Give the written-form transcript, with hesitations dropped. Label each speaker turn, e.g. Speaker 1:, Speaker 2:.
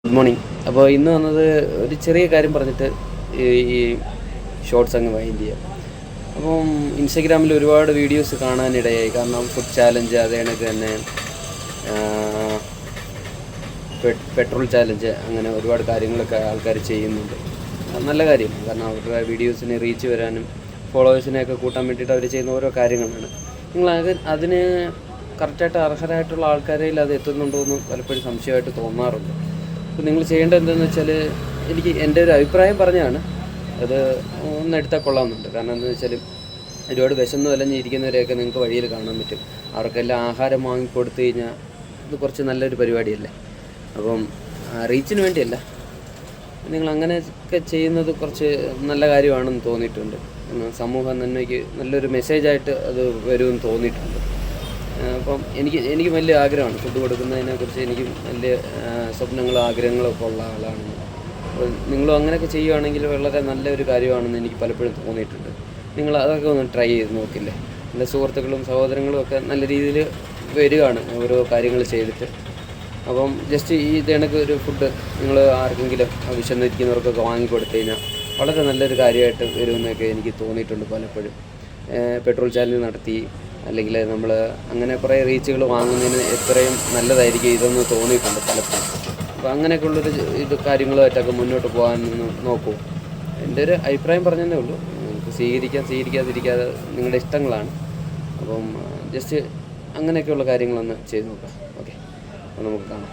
Speaker 1: Good morning. അപ്പോൾ ഇന്ന് വന്നത് ഒരു ചെറിയ കാര്യം പറഞ്ഞിട്ട് ഈ ഷോർട്സ് അങ്ങ് വൈൻഡ് ചെയ്യാം. അപ്പം ഇൻസ്റ്റഗ്രാമിൽ ഒരുപാട് വീഡിയോസ് കാണാനിടയായി. കാരണം ഫുഡ് ചാലഞ്ച്, അതേ കണക്ക് തന്നെ പെട്രോൾ ചാലഞ്ച്, അങ്ങനെ ഒരുപാട് കാര്യങ്ങളൊക്കെ ആൾക്കാർ ചെയ്യുന്നുണ്ട്. നല്ല കാര്യമാണ്. കാരണം അവരുടെ വീഡിയോസിന് റീച്ച് വരാനും ഫോളോവേഴ്സിനെയൊക്കെ കൂട്ടാൻ വേണ്ടിയിട്ട് അവർ ചെയ്യുന്ന ഓരോ കാര്യങ്ങളാണ്. നിങ്ങൾ അതിന് കറക്റ്റായിട്ട് അർഹരായിട്ടുള്ള ആൾക്കാരിൽ അത് എത്തുന്നുണ്ടോ എന്ന് പലപ്പോഴും സംശയമായിട്ട് തോന്നാറുണ്ട്. അപ്പോൾ നിങ്ങൾ ചെയ്യേണ്ടത് എന്താണെന്ന് വെച്ചാൽ, എൻ്റെ ഒരു അഭിപ്രായം പറഞ്ഞതാണ്, അത് ഒന്ന് എടുത്താൽ കൊള്ളാമെന്നുണ്ട്. കാരണം എന്താണെന്ന് വെച്ചാൽ, ഒരുപാട് വിശന്ന് വലഞ്ഞിരിക്കുന്നവരെയൊക്കെ നിങ്ങൾക്ക് വഴിയിൽ കാണാൻ പറ്റും. അവർക്കെല്ലാം ആഹാരം വാങ്ങിക്കൊടുത്തു കഴിഞ്ഞാൽ ഇത് കുറച്ച് നല്ലൊരു പരിപാടിയല്ലേ. അപ്പം റീച്ചിന് വേണ്ടിയല്ല, നിങ്ങൾ അങ്ങനെയൊക്കെ ചെയ്യുന്നത് കുറച്ച് നല്ല കാര്യമാണെന്ന് തോന്നിയിട്ടുണ്ട്. സമൂഹ നന്മയ്ക്ക് നല്ലൊരു മെസ്സേജായിട്ട് അത് വരുമെന്ന് തോന്നിയിട്ടുണ്ട്. അപ്പം എനിക്ക് വലിയ ആഗ്രഹമാണ് ഫുഡ് കൊടുക്കുന്നതിനെക്കുറിച്ച്. എനിക്ക് വലിയ സ്വപ്നങ്ങളും ആഗ്രഹങ്ങളൊക്കെ ഉള്ള ആളാണ്. അപ്പോൾ നിങ്ങളും അങ്ങനെയൊക്കെ ചെയ്യുകയാണെങ്കിൽ വളരെ നല്ലൊരു കാര്യമാണെന്ന് എനിക്ക് പലപ്പോഴും തോന്നിയിട്ടുണ്ട്. നിങ്ങൾ അതൊക്കെ ഒന്ന് ട്രൈ ചെയ്ത് നോക്കില്ലേ. എൻ്റെ സുഹൃത്തുക്കളും സഹോദരങ്ങളും ഒക്കെ നല്ല രീതിയിൽ വരികയാണ് ഓരോ കാര്യങ്ങൾ ചെയ്തിട്ട്. അപ്പം ജസ്റ്റ് ഈ ഇതേണക്ക് ഒരു ഫുഡ് നിങ്ങൾ ആർക്കെങ്കിലും വിശന്നിരിക്കുന്നവർക്കൊക്കെ വാങ്ങിക്കൊടുത്തു കഴിഞ്ഞാൽ വളരെ നല്ലൊരു കാര്യമായിട്ട് വരുമെന്നൊക്കെ എനിക്ക് തോന്നിയിട്ടുണ്ട് പലപ്പോഴും. പെട്രോൾ ചാലഞ്ച് നടത്തി, അല്ലെങ്കിൽ നമ്മൾ അങ്ങനെ കുറേ റീച്ചുകൾ വാങ്ങുന്നതിന് എത്രയും നല്ലതായിരിക്കും ഇതെന്ന് തോന്നിയിട്ടുണ്ട് പലപ്പോഴും. അപ്പോൾ അങ്ങനെയൊക്കെയുള്ളൊരു കാര്യങ്ങളുമായിട്ടൊക്കെ മുന്നോട്ട് പോകാൻ നോക്കൂ. എൻ്റെ ഒരു അഭിപ്രായം പറഞ്ഞതേ ഉള്ളൂ. നമുക്ക് സ്വീകരിക്കാതിരിക്കാതെ നിങ്ങളുടെ ഇഷ്ടങ്ങളാണ്. അപ്പം ജസ്റ്റ് അങ്ങനെയൊക്കെയുള്ള കാര്യങ്ങളൊന്ന് ചെയ്ത് നോക്കാം. ഓക്കെ, അപ്പോൾ നമുക്ക് കാണാം.